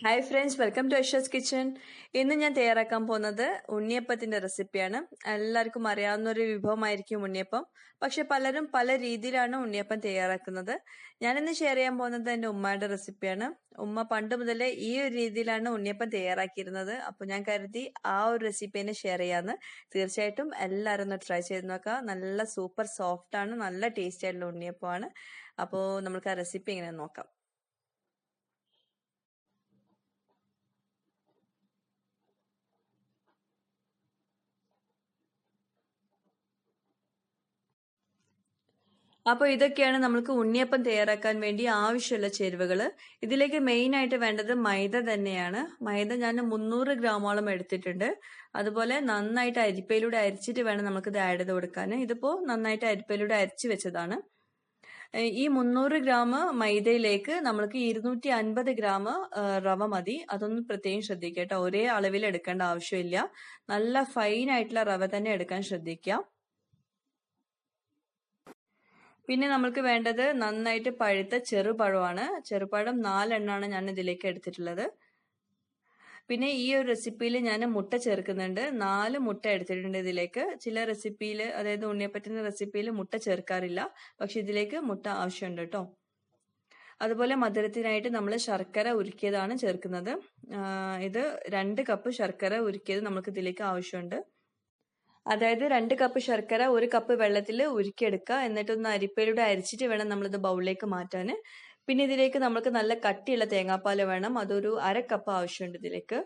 Hi friends, welcome to Asha's kitchen. ഇന്ന് ഞാൻ തയ്യാറാക്കാൻ പോകുന്നത് ഉണ്ണിയപ്പത്തിന്റെ റെസിപ്പിയാണ്. എല്ലാവർക്കും അറിയാവുന്ന ഒരു വിഭവമായിരിക്കും ഉണ്ണിയപ്പം. പക്ഷെ പലരും പല രീതിയിലാണ് ഉണ്ണിയപ്പം തയ്യാറാക്കുന്നത്. ഞാനിന്ന് ഷെയർ ചെയ്യാൻ പോകുന്നത് എൻ്റെ ഉമ്മയുടെ റെസിപ്പിയാണ്. ഉമ്മ പണ്ട് മുതലേ ഈ ഒരു രീതിയിലാണ് ഉണ്ണിയപ്പം തയ്യാറാക്കിയിരുന്നത്. അപ്പോൾ ഞാൻ കരുതി ആ ഒരു റെസിപ്പി തന്നെ ഷെയർ ചെയ്യാമെന്ന്. തീർച്ചയായിട്ടും എല്ലാവരും ഒന്ന് ട്രൈ ചെയ്ത് നോക്കാം. നല്ല സൂപ്പർ സോഫ്റ്റ് ആണ്, നല്ല ടേസ്റ്റി ആയിട്ടുള്ള ഉണ്ണിയപ്പമാണ്. അപ്പോൾ നമുക്ക് ആ റെസിപ്പി എങ്ങനെ നോക്കാം. അപ്പോൾ ഇതൊക്കെയാണ് നമുക്ക് ഉണ്ണിയപ്പം തയ്യാറാക്കാൻ വേണ്ടി ആവശ്യമുള്ള ചേരുവകൾ. ഇതിലേക്ക് മെയിൻ ആയിട്ട് വേണ്ടത് മൈദ തന്നെയാണ്. മൈദ ഞാൻ 300 ഗ്രാമോളം എടുത്തിട്ടുണ്ട്. അതുപോലെ നന്നായിട്ട് അരിപ്പയിലൂടെ അരിച്ചിട്ട് വേണം നമുക്കിത് ആഡ് ചെയ്ത് കൊടുക്കാൻ. ഇതിപ്പോൾ നന്നായിട്ട് അരിപ്പയിലൂടെ അരിച്ചു വെച്ചതാണ്. ഈ 300 ഗ്രാം മൈദയിലേക്ക് നമ്മൾക്ക് 250 ഗ്രാം റവ മതി. അതൊന്ന് പ്രത്യേകം ശ്രദ്ധിക്കുക കേട്ടോ. ഒരേ അളവിൽ എടുക്കേണ്ട ആവശ്യമില്ല. നല്ല ഫൈൻ ആയിട്ടുള്ള റവ തന്നെ എടുക്കാൻ ശ്രദ്ധിക്കുക. പിന്നെ നമുക്ക് വേണ്ടത് നന്നായിട്ട് പഴുത്ത ചെറുപഴമാണ്. ചെറുപഴം 4 എണ്ണമാണ് ഞാൻ ഇതിലേക്ക് എടുത്തിട്ടുള്ളത്. പിന്നെ ഈ ഒരു റെസിപ്പിയിൽ ഞാൻ മുട്ട ചേർക്കുന്നുണ്ട്. 4 മുട്ട എടുത്തിട്ടുണ്ട് ഇതിലേക്ക്. ചില റെസിപ്പിയിൽ, അതായത് ഉണ്ണിയപ്പത്തിന്റെ റെസിപ്പിയിൽ മുട്ട ചേർക്കാറില്ല, പക്ഷെ ഇതിലേക്ക് മുട്ട ആവശ്യമുണ്ട് കേട്ടോ. അതുപോലെ മധുരത്തിനായിട്ട് നമ്മൾ ശർക്കര ഉരുക്കിയതാണ് ചേർക്കുന്നത്. ഇത് 2 കപ്പ് ശർക്കര ഉരുക്കിയത് നമുക്ക് ഇതിലേക്ക് ആവശ്യമുണ്ട്. അതായത് 2 കപ്പ് ശർക്കര 1 കപ്പ് വെള്ളത്തിൽ ഉരുക്കിയെടുക്കുക. എന്നിട്ടൊന്ന് അരിപ്പയിലൂടെ അരിച്ചിട്ട് വേണം നമ്മളിത് ബൗളിലേക്ക് മാറ്റാൻ. പിന്നെ ഇതിലേക്ക് നമുക്ക് നല്ല കട്ടിയുള്ള തേങ്ങാപ്പാൽ വേണം. അതൊരു 1/2 കപ്പ് ആവശ്യമുണ്ട് ഇതിലേക്ക്.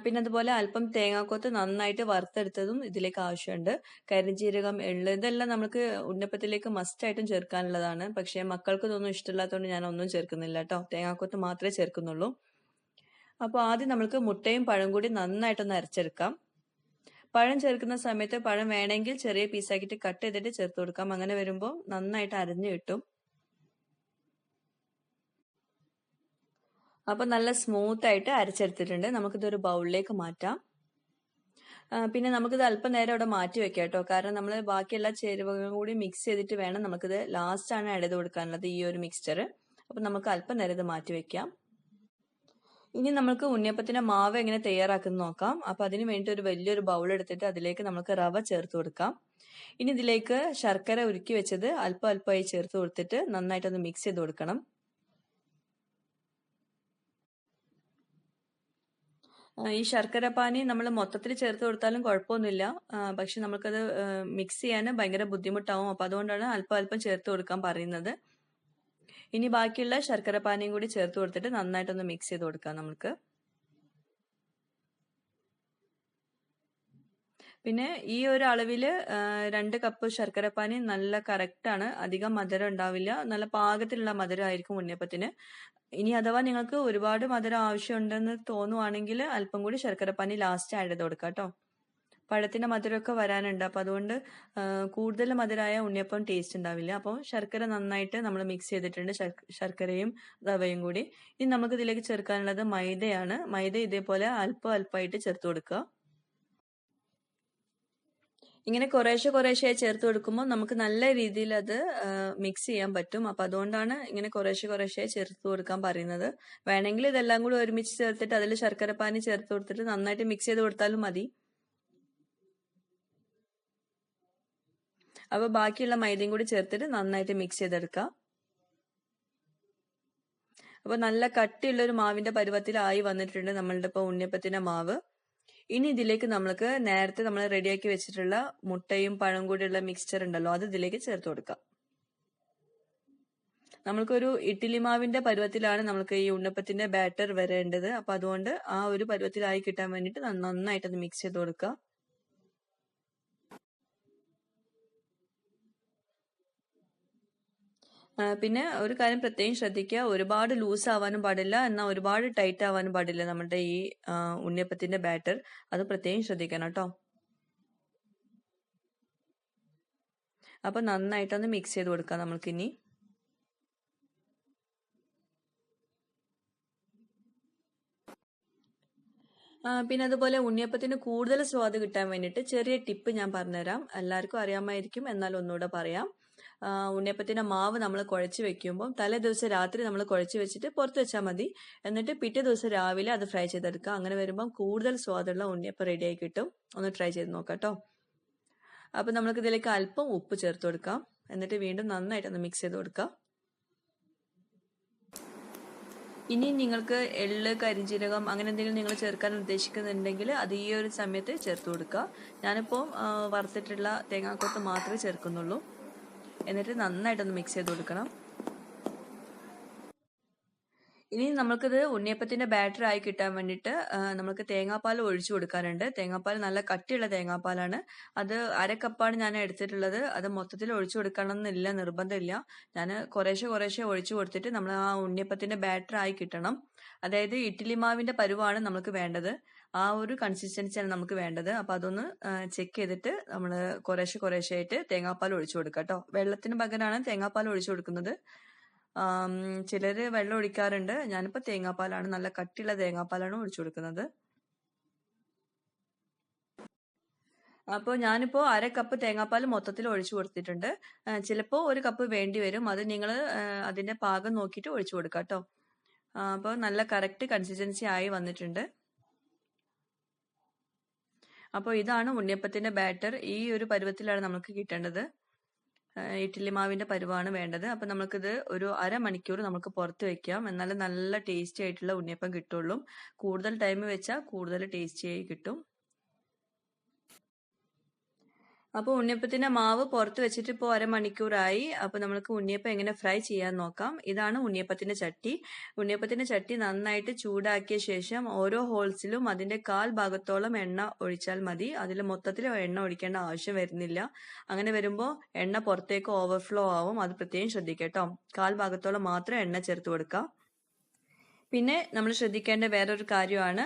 പിന്നെ അതുപോലെ അല്പം തേങ്ങാക്കൊത്ത് നന്നായിട്ട് വറുത്തെടുത്തതും ഇതിലേക്ക് ആവശ്യമുണ്ട്. കരിഞ്ജീരകം, എള്ള്, ഇതെല്ലാം നമുക്ക് ഉണ്ണിയപ്പത്തിലേക്ക് മസ്റ്റായിട്ടും ചേർക്കാനുള്ളതാണ്. പക്ഷേ മക്കൾക്ക് ഇതൊന്നും ഇഷ്ടമില്ലാത്തതുകൊണ്ട് ഞാൻ ഒന്നും ചേർക്കുന്നില്ല കേട്ടോ. തേങ്ങാക്കൊത്ത് മാത്രമേ ചേർക്കുന്നുള്ളൂ. അപ്പോൾ ആദ്യം നമുക്ക് മുട്ടയും പഴം കൂടി നന്നായിട്ടൊന്ന് അരച്ചെടുക്കാം. പഴം ചേർക്കുന്ന സമയത്ത് പഴം വേണമെങ്കിൽ ചെറിയ പീസാക്കിയിട്ട് കട്ട് ചെയ്തിട്ട് ചേർത്ത് കൊടുക്കാം. അങ്ങനെ വരുമ്പോൾ നന്നായിട്ട് അരഞ്ഞു കിട്ടും. അപ്പൊ നല്ല സ്മൂത്ത് ആയിട്ട് അരച്ചെടുത്തിട്ടുണ്ട്. നമുക്കിതൊരു ബൗളിലേക്ക് മാറ്റാം. പിന്നെ നമുക്കിത് അല്പം നേരം അവിടെ മാറ്റി വെക്കാം കേട്ടോ. കാരണം നമ്മൾ ബാക്കിയെല്ലാ ചേരുവകളും കൂടി മിക്സ് ചെയ്തിട്ട് വേണം നമുക്കിത് ലാസ്റ്റ് ആണ് ആഡ് ചെയ്ത് കൊടുക്കാനുള്ളത്, ഈ ഒരു മിക്സ്ചർ. അപ്പൊ നമുക്ക് അല്പം നേരം ഇത് മാറ്റി വെക്കാം. ഇനി നമുക്ക് ഉണ്ണിയപ്പത്തിന്റെ മാവ് എങ്ങനെ തയ്യാറാക്കുന്നത് നോക്കാം. അപ്പൊ അതിന് വേണ്ടി ഒരു വലിയൊരു ബൗൾ എടുത്തിട്ട് അതിലേക്ക് നമുക്ക് റവ ചേർത്ത് കൊടുക്കാം. ഇനി ഇതിലേക്ക് ശർക്കര ഉരുക്കി വെച്ചത് അല്പം അല്പമായി ചേർത്ത് കൊടുത്തിട്ട് നന്നായിട്ടൊന്ന് മിക്സ് ചെയ്ത് കൊടുക്കണം. ഈ ശർക്കര പാനി നമ്മൾ മൊത്തത്തിൽ ചേർത്ത് കൊടുത്താലും കുഴപ്പമൊന്നുമില്ല. പക്ഷെ നമുക്കത് മിക്സ് ചെയ്യാൻ ഭയങ്കര ബുദ്ധിമുട്ടാവും. അപ്പൊ അതുകൊണ്ടാണ് അല്പം അല്പം ചേർത്ത് കൊടുക്കാൻ പറയുന്നത്. ഇനി ബാക്കിയുള്ള ശർക്കര പാനിയും കൂടി ചേർത്ത് കൊടുത്തിട്ട് നന്നായിട്ടൊന്ന് മിക്സ് ചെയ്ത് കൊടുക്കാം നമുക്ക്. പിന്നെ ഈ ഒരു അളവില് 2 കപ്പ് ശർക്കര പാനി നല്ല കറക്റ്റ് ആണ്. അധികം മധുരം ഉണ്ടാവില്ല. നല്ല പാകത്തിലുള്ള മധുരം ആയിരിക്കും ഉണ്ണിയപ്പത്തിന്. ഇനി അഥവാ നിങ്ങൾക്ക് ഒരുപാട് മധുരം ആവശ്യമുണ്ടെന്ന് തോന്നുവാണെങ്കിൽ അല്പം കൂടി ശർക്കര പാനി ലാസ്റ്റ് ആഡ് ചെയ്ത് കൊടുക്കാം കേട്ടോ. പഴത്തിന്റെ മധുരമൊക്കെ വരാനുണ്ട്. അപ്പൊ അതുകൊണ്ട് കൂടുതൽ മധുരമായ ഉണ്ണിയപ്പം ടേസ്റ്റ് ഉണ്ടാവില്ല. അപ്പോൾ ശർക്കര നന്നായിട്ട് നമ്മൾ മിക്സ് ചെയ്തിട്ടുണ്ട്, ശർക്കരയും റവയും കൂടി. ഇനി നമുക്ക് ഇതിലേക്ക് ചേർക്കാനുള്ളത് മൈദയാണ്. മൈദ ഇതേപോലെ അല്പം അല്പമായിട്ട് ചേർത്ത് കൊടുക്കുക. ഇങ്ങനെ കുറേശ്ശെ ചേർത്ത് കൊടുക്കുമ്പോൾ നമുക്ക് നല്ല രീതിയിൽ അത് മിക്സ് ചെയ്യാൻ പറ്റും. അപ്പൊ അതുകൊണ്ടാണ് ഇങ്ങനെ കുറേശ്ശെ ചേർത്ത് കൊടുക്കാൻ പറയുന്നത്. വേണമെങ്കിൽ ഇതെല്ലാം കൂടി ഒരുമിച്ച് ചേർത്തിട്ട് അതിൽ ശർക്കര പാനി ചേർത്ത് കൊടുത്തിട്ട് നന്നായിട്ട് മിക്സ് ചെയ്ത് കൊടുത്താലും മതി. അപ്പൊ ബാക്കിയുള്ള മൈദയും കൂടി ചേർത്തിട്ട് നന്നായിട്ട് മിക്സ് ചെയ്തെടുക്കാം. അപ്പൊ നല്ല കട്ടിയുള്ള ഒരു മാവിന്റെ പരുവത്തിലായി വന്നിട്ടുണ്ട് നമ്മളുടെ ഇപ്പൊ ഉണ്ണിയപ്പത്തിന്റെ മാവ്. ഇനി ഇതിലേക്ക് നമ്മൾക്ക് നേരത്തെ നമ്മൾ റെഡിയാക്കി വെച്ചിട്ടുള്ള മുട്ടയും പഴം കൂടിയുള്ള മിക്സ്ചർ ഉണ്ടല്ലോ, അത് ഇതിലേക്ക് ചേർത്ത് കൊടുക്കാം. നമ്മൾക്കൊരു ഇഡ്ഡലി മാവിന്റെ പരുവത്തിലാണ് നമുക്ക് ഈ ഉണ്ണിയപ്പത്തിന്റെ ബാറ്റർ വരേണ്ടത്. അപ്പൊ അതുകൊണ്ട് ആ ഒരു പരുവത്തിലായി കിട്ടാൻ വേണ്ടിയിട്ട് നന്നായിട്ടൊന്ന് മിക്സ് ചെയ്ത് കൊടുക്കുക. പിന്നെ ഒരു കാര്യം പ്രത്യേകം ശ്രദ്ധിക്കുക, ഒരുപാട് ലൂസ് ആവാനും പാടില്ല, എന്നാൽ ഒരുപാട് ടൈറ്റ് ആവാനും പാടില്ല നമ്മുടെ ഈ ഉണ്ണിയപ്പത്തിന്റെ ബാറ്റർ. അത് പ്രത്യേകം ശ്രദ്ധിക്കണം കേട്ടോ. അപ്പൊ നന്നായിട്ടൊന്ന് മിക്സ് ചെയ്ത് കൊടുക്കാം നമ്മൾക്കിനി. പിന്നെ അതുപോലെ ഉണ്ണിയപ്പത്തിന് കൂടുതൽ സ്വാദ് കിട്ടാൻ വേണ്ടിയിട്ട് ചെറിയ ടിപ്പ് ഞാൻ പറഞ്ഞുതരാം. എല്ലാവർക്കും അറിയാമായിരിക്കും, എന്നാൽ ഒന്നുകൂടെ പറയാം. ഉണ്ണിയപ്പത്തിൻ്റെ മാവ് നമ്മൾ കുഴച്ച് വെക്കുമ്പോൾ തലേ ദിവസം രാത്രി നമ്മൾ കുഴച്ച് വെച്ചിട്ട് പുറത്ത് വെച്ചാൽ മതി. എന്നിട്ട് പിറ്റേ ദിവസം രാവിലെ അത് ഫ്രൈ ചെയ്തെടുക്കുക. അങ്ങനെ വരുമ്പം കൂടുതൽ സ്വാദുള്ള ഉണ്ണിയപ്പം റെഡിയായി കിട്ടും. ഒന്ന് ട്രൈ ചെയ്ത് നോക്കാം കേട്ടോ. അപ്പോൾ നമുക്ക് ഇതിലേക്ക് അല്പം ഉപ്പ് ചേർത്ത് കൊടുക്കാം. എന്നിട്ട് വീണ്ടും നന്നായിട്ടൊന്ന് മിക്സ് ചെയ്ത് കൊടുക്കാം. ഇനി നിങ്ങൾക്ക് എള്ള്, കരിഞ്ജീരകം അങ്ങനെ എന്തെങ്കിലും നിങ്ങൾ ചേർക്കാൻ ഉദ്ദേശിക്കുന്നുണ്ടെങ്കിൽ അത് ഈ ഒരു സമയത്ത് ചേർത്ത് കൊടുക്കുക. ഞാനിപ്പോൾ വറുത്തിട്ടുള്ള തേങ്ങാക്കൊത്ത് മാത്രമേ ചേർക്കുന്നുള്ളൂ. എന്നിട്ട് നന്നായിട്ടൊന്ന് മിക്സ് ചെയ്ത് കൊടുക്കണം. ഇനി നമുക്കിത് ഉണ്ണിയപ്പത്തിന്റെ ബാറ്റർ ആയി കിട്ടാൻ വേണ്ടിയിട്ട് നമുക്ക് തേങ്ങാപ്പാൽ ഒഴിച്ചു കൊടുക്കാനുണ്ട്. തേങ്ങാപ്പാൽ നല്ല കട്ടിയുള്ള തേങ്ങാപ്പാലാണ്. അത് 1/2 കപ്പാണ് ഞാൻ എടുത്തിട്ടുള്ളത്. അത് മൊത്തത്തിൽ ഒഴിച്ചു കൊടുക്കണമെന്നില്ല, നിർബന്ധമില്ല. ഞാൻ കുറേശ്ശെ ഒഴിച്ചു കൊടുത്തിട്ട് നമ്മൾ ആ ഉണ്ണിയപ്പത്തിന്റെ ബാറ്റർ ആയി കിട്ടണം. അതായത് ഇഡ്ഡലി മാവിന്റെ പരുവാണ് നമുക്ക് വേണ്ടത്. ആ ഒരു കൺസിസ്റ്റൻസിയാണ് നമുക്ക് വേണ്ടത്. അപ്പൊ അതൊന്ന് ചെക്ക് ചെയ്തിട്ട് നമ്മൾ കുറേശ്ശെ ആയിട്ട് തേങ്ങാപ്പാൽ ഒഴിച്ചു കൊടുക്കാം കേട്ടോ. വെള്ളത്തിന് പകരമാണ് തേങ്ങാപ്പാൽ ഒഴിച്ചു കൊടുക്കുന്നത്. ചിലര് വെള്ളം ഒഴിക്കാറുണ്ട്. ഞാനിപ്പോ തേങ്ങാപ്പാലാണ്, നല്ല കട്ടിയുള്ള തേങ്ങാപ്പാലാണ് ഒഴിച്ചു കൊടുക്കുന്നത്. അപ്പോൾ ഞാനിപ്പോൾ 1/2 കപ്പ് തേങ്ങാപ്പാൽ മൊത്തത്തിൽ ഒഴിച്ചു കൊടുത്തിട്ടുണ്ട്. ചിലപ്പോൾ 1 കപ്പ് വേണ്ടി വരും. അത് നിങ്ങൾ അതിന്റെ പാകം നോക്കിയിട്ട് ഒഴിച്ചു കൊടുക്കാം കേട്ടോ. അപ്പോൾ നല്ല കറക്റ്റ് കൺസിസ്റ്റൻസി ആയി വന്നിട്ടുണ്ട്. അപ്പോൾ ഇതാണ് ഉണ്ണിയപ്പത്തിന്റെ ബാറ്റർ. ഈ ഒരു പരുവത്തിലാണ് നമുക്ക് കിട്ടേണ്ടത്. ഇഡ്ഡലി മാവിന്റെ പരുവാണ് വേണ്ടത്. അപ്പൊ നമുക്കിത് ഒരു 1/2 മണിക്കൂർ നമുക്ക് പുറത്ത് വെക്കാം. എന്നാലും നല്ല ടേസ്റ്റി ആയിട്ടുള്ള ഉണ്ണിയപ്പം കിട്ടുള്ളൂ. കൂടുതൽ ടൈം വെച്ചാൽ കൂടുതൽ ടേസ്റ്റി ആയി കിട്ടും. അപ്പോൾ ഉണ്ണിയപ്പത്തിന്റെ മാവ് പുറത്ത് വെച്ചിട്ട് ഇപ്പോൾ 1/2 മണിക്കൂറായി. അപ്പോൾ നമുക്ക് ഉണ്ണിയപ്പം എങ്ങനെ ഫ്രൈ ചെയ്യാൻ നോക്കാം. ഇതാണ് ഉണ്ണിയപ്പത്തിന്റെ ചട്ടി. ഉണ്ണിയപ്പത്തിന്റെ ചട്ടി നന്നായിട്ട് ചൂടാക്കിയ ശേഷം ഓരോ ഹോൾസിലും അതിന്റെ 1/4 ഭാഗത്തോളം എണ്ണ ഒഴിച്ചാൽ മതി. അതിൽ മൊത്തത്തിൽ എണ്ണ ഒഴിക്കേണ്ട ആവശ്യം വരുന്നില്ല. അങ്ങനെ വരുമ്പോൾ എണ്ണ പുറത്തേക്ക് ഓവർഫ്ലോ ആവും. അത് പ്രത്യേകം ശ്രദ്ധിക്കുക കേട്ടോ. 1/4 ഭാഗത്തോളം മാത്രം എണ്ണ ചേർത്ത് കൊടുക്കാം. പിന്നെ നമ്മൾ ശ്രദ്ധിക്കേണ്ട വേറൊരു കാര്യമാണ്,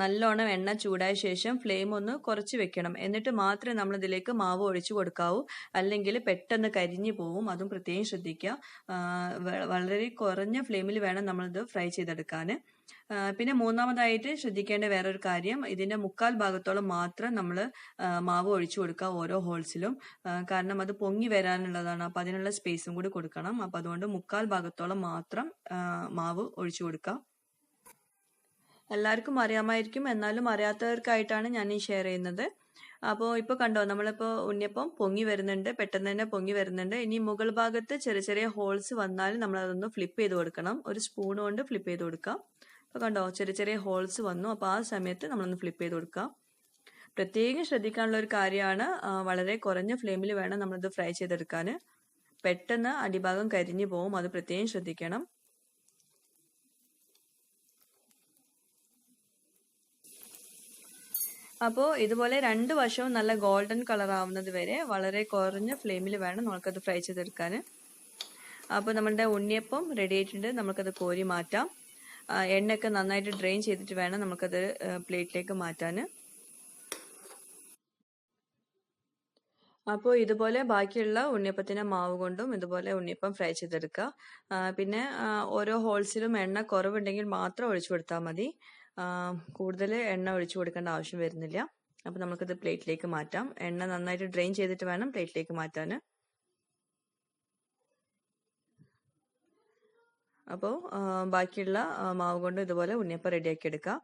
നല്ലോണം എണ്ണ ചൂടായ ശേഷം ഫ്ലെയിം ഒന്ന് കുറച്ച് വെക്കണം. എന്നിട്ട് മാത്രമേ നമ്മൾ ഇതിലേക്ക് മാവ് ഒഴിച്ചു കൊടുക്കാവൂ. അല്ലെങ്കിൽ പെട്ടെന്ന് കരിഞ്ഞു പോവും. അതും പ്രത്യേകം ശ്രദ്ധിക്കുക. വളരെ കുറഞ്ഞ ഫ്ലെയിമിൽ വേണം നമ്മളിത് ഫ്രൈ ചെയ്തെടുക്കാൻ. പിന്നെ മൂന്നാമതായിട്ട് ശ്രദ്ധിക്കേണ്ട വേറൊരു കാര്യം, ഇതിന്റെ 1/4 ഭാഗത്തോളം മാത്രം നമ്മൾ മാവ് ഒഴിച്ചു കൊടുക്കുക ഓരോ ഹോൾസിലും. കാരണം അത് പൊങ്ങി വരാനുള്ളതാണ്. അപ്പൊ അതിനുള്ള സ്പേസും കൂടി കൊടുക്കണം. അപ്പൊ അതുകൊണ്ട് 1/4 ഭാഗത്തോളം മാത്രം മാവ് ഒഴിച്ചു കൊടുക്കുക. എല്ലാവർക്കും അറിയാമായിരിക്കും, എന്നാലും അറിയാത്തവർക്കായിട്ടാണ് ഞാൻ ഈ ഷെയർ ചെയ്യുന്നത്. അപ്പോൾ ഇപ്പോൾ കണ്ടോ, നമ്മളിപ്പോൾ ഉണ്ണിയപ്പം പൊങ്ങി വരുന്നുണ്ട്, പെട്ടെന്ന് തന്നെ പൊങ്ങി വരുന്നുണ്ട്. ഇനി മുകൾ ഭാഗത്ത് ചെറിയ ഹോൾസ് വന്നാൽ നമ്മൾ അതൊന്ന് ഫ്ലിപ്പ് ചെയ്ത് കൊടുക്കണം. ഒരു സ്പൂൺ കൊണ്ട് ഫ്ലിപ്പ് ചെയ്ത് കൊടുക്കാം. അപ്പോൾ കണ്ടോ, ചെറിയ ഹോൾസ് വന്നു. അപ്പോൾ ആ സമയത്ത് നമ്മളൊന്ന് ഫ്ലിപ്പ് ചെയ്ത് കൊടുക്കാം. പ്രത്യേകം ശ്രദ്ധിക്കാനുള്ള ഒരു കാര്യമാണ്, വളരെ കുറഞ്ഞ ഫ്ലെയിമിൽ വേണം നമ്മളിത് ഫ്രൈ ചെയ്തെടുക്കാൻ. പെട്ടെന്ന് അടിഭാഗം കരിഞ്ഞു പോകും. അത് പ്രത്യേകം ശ്രദ്ധിക്കണം. അപ്പോൾ ഇതുപോലെ 2 വശവും നല്ല ഗോൾഡൻ കളർ ആവുന്നത് വരെ വളരെ കുറഞ്ഞ ഫ്ലെയിമിൽ വേണം നമുക്കത് ഫ്രൈ ചെയ്തെടുക്കാൻ. അപ്പോൾ നമ്മുടെ ഉണ്ണിയപ്പം റെഡി ആയിട്ടുണ്ട്. നമുക്കത് കോരി മാറ്റാം. എണ്ണയൊക്കെ നന്നായിട്ട് ഡ്രെയിൻ ചെയ്തിട്ട് വേണം നമുക്കത് പ്ലേറ്റിലേക്ക് മാറ്റാൻ. അപ്പോൾ ഇതുപോലെ ബാക്കിയുള്ള ഉണ്ണിയപ്പത്തിന്റെ മാവ് കൊണ്ടും ഇതുപോലെ ഉണ്ണിയപ്പം ഫ്രൈ ചെയ്തെടുക്കുക. പിന്നെ ഓരോ ഹോൾസിലും എണ്ണ കുറവുണ്ടെങ്കിൽ മാത്രം ഒഴിച്ചു കൊടുത്താൽ മതി. കൂടുതൽ എണ്ണ ഒഴിച്ചു കൊടുക്കേണ്ട ആവശ്യം വരുന്നില്ല. അപ്പോൾ നമുക്കിത് പ്ലേറ്റിലേക്ക് മാറ്റാം. എണ്ണ നന്നായിട്ട് ഡ്രെയിൻ ചെയ്തിട്ട് വേണം പ്ലേറ്റിലേക്ക് മാറ്റാൻ. അപ്പോൾ ബാക്കിയുള്ള മാവ് കൊണ്ട് ഇതുപോലെ ഉണ്ണിയപ്പം റെഡിയാക്കി എടുക്കാം.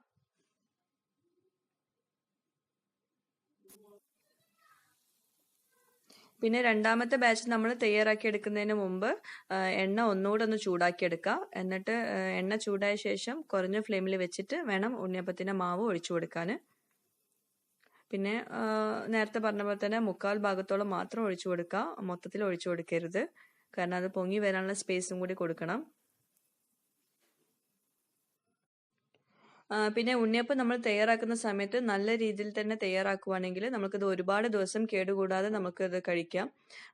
പിന്നെ രണ്ടാമത്തെ ബാച്ച് നമ്മൾ തയ്യാറാക്കി എടുക്കുന്നതിന് മുമ്പ് എണ്ണ ഒന്നുകൂടെ ഒന്ന് ചൂടാക്കി എടുക്കുക. എന്നിട്ട് എണ്ണ ചൂടായ ശേഷം കുറഞ്ഞ ഫ്ലെയിമിൽ വെച്ചിട്ട് വേണം ഉണ്ണിയപ്പത്തിന്റെ മാവ് ഒഴിച്ചു കൊടുക്കാൻ. പിന്നെ നേരത്തെ പറഞ്ഞ പോലെ തന്നെ 1/4 ഭാഗത്തോളം മാത്രം ഒഴിച്ചു കൊടുക്കുക. മൊത്തത്തിൽ ഒഴിച്ചു കൊടുക്കരുത്. കാരണം അത് പൊങ്ങി വരാനുള്ള സ്പേസും കൂടി കൊടുക്കണം. പിന്നെ ഉണ്ണിയപ്പം നമ്മൾ തയ്യാറാക്കുന്ന സമയത്ത് നല്ല രീതിയിൽ തന്നെ തയ്യാറാക്കുവാണെങ്കിൽ നമുക്കിത് ഒരുപാട് ദിവസം കേടുകൂടാതെ നമുക്കിത് കഴിക്കാം.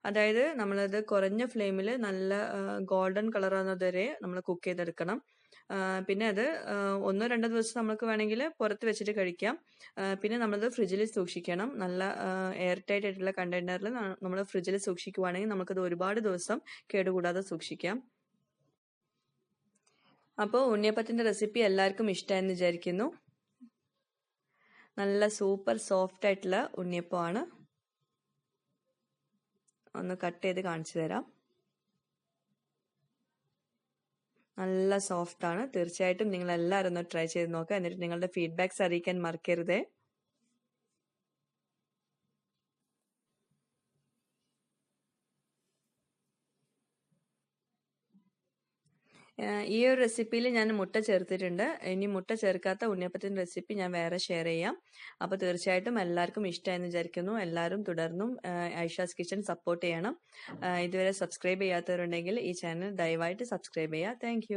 അതായത് നമ്മളത് കുറഞ്ഞ ഫ്ലെയിമിൽ നല്ല ഗോൾഡൻ കളർ ആവുന്നത് വരെ നമ്മൾ കുക്ക് ചെയ്തെടുക്കണം. പിന്നെ അത് 1-2 ദിവസം നമുക്ക് വേണമെങ്കിൽ പുറത്ത് വെച്ചിട്ട് കഴിക്കാം. പിന്നെ നമ്മളത് ഫ്രിഡ്ജിൽ സൂക്ഷിക്കണം. നല്ല എയർ ടൈറ്റ് ആയിട്ടുള്ള കണ്ടെയ്നറിൽ നമ്മൾ ഫ്രിഡ്ജിൽ സൂക്ഷിക്കുവാണെങ്കിൽ നമുക്കത് ഒരുപാട് ദിവസം കേടുകൂടാതെ സൂക്ഷിക്കാം. അപ്പോൾ ഉണ്ണിയപ്പത്തിന്റെ റെസിപ്പി എല്ലാവർക്കും ഇഷ്ടമായെന്ന് വിചാരിക്കുന്നു. നല്ല സൂപ്പർ സോഫ്റ്റ് ആയിട്ടുള്ള ഉണ്ണിയപ്പമാണ്. ഒന്ന് കട്ട് ചെയ്ത് കാണിച്ചു തരാം. നല്ല സോഫ്റ്റ് ആണ്. തീർച്ചയായിട്ടും നിങ്ങൾ എല്ലാവരും ഒന്ന് ട്രൈ ചെയ്ത് നോക്കുക. എന്നിട്ട് നിങ്ങളുടെ ഫീഡ്ബാക്ക്സ് അറിയിക്കാൻ മറക്കരുതേ. ഈ ഒരു റെസിപ്പിയിൽ ഞാൻ മുട്ട ചേർത്തിട്ടുണ്ട്. ഇനി മുട്ട ചേർക്കാത്ത ഉണ്ണിയപ്പത്തിൻ്റെ റെസിപ്പി ഞാൻ വേറെ ഷെയർ ചെയ്യാം. അപ്പോൾ തീർച്ചയായിട്ടും എല്ലാവർക്കും ഇഷ്ടമായെന്ന് വിചാരിക്കുന്നു. എല്ലാവരും തുടർന്നും ഐഷാസ് കിച്ചൺ സപ്പോർട്ട് ചെയ്യണം. ഇതുവരെ സബ്സ്ക്രൈബ് ചെയ്യാത്തവരുണ്ടെങ്കിൽ ഈ ചാനൽ ദയവായിട്ട് സബ്സ്ക്രൈബ് ചെയ്യുക. താങ്ക്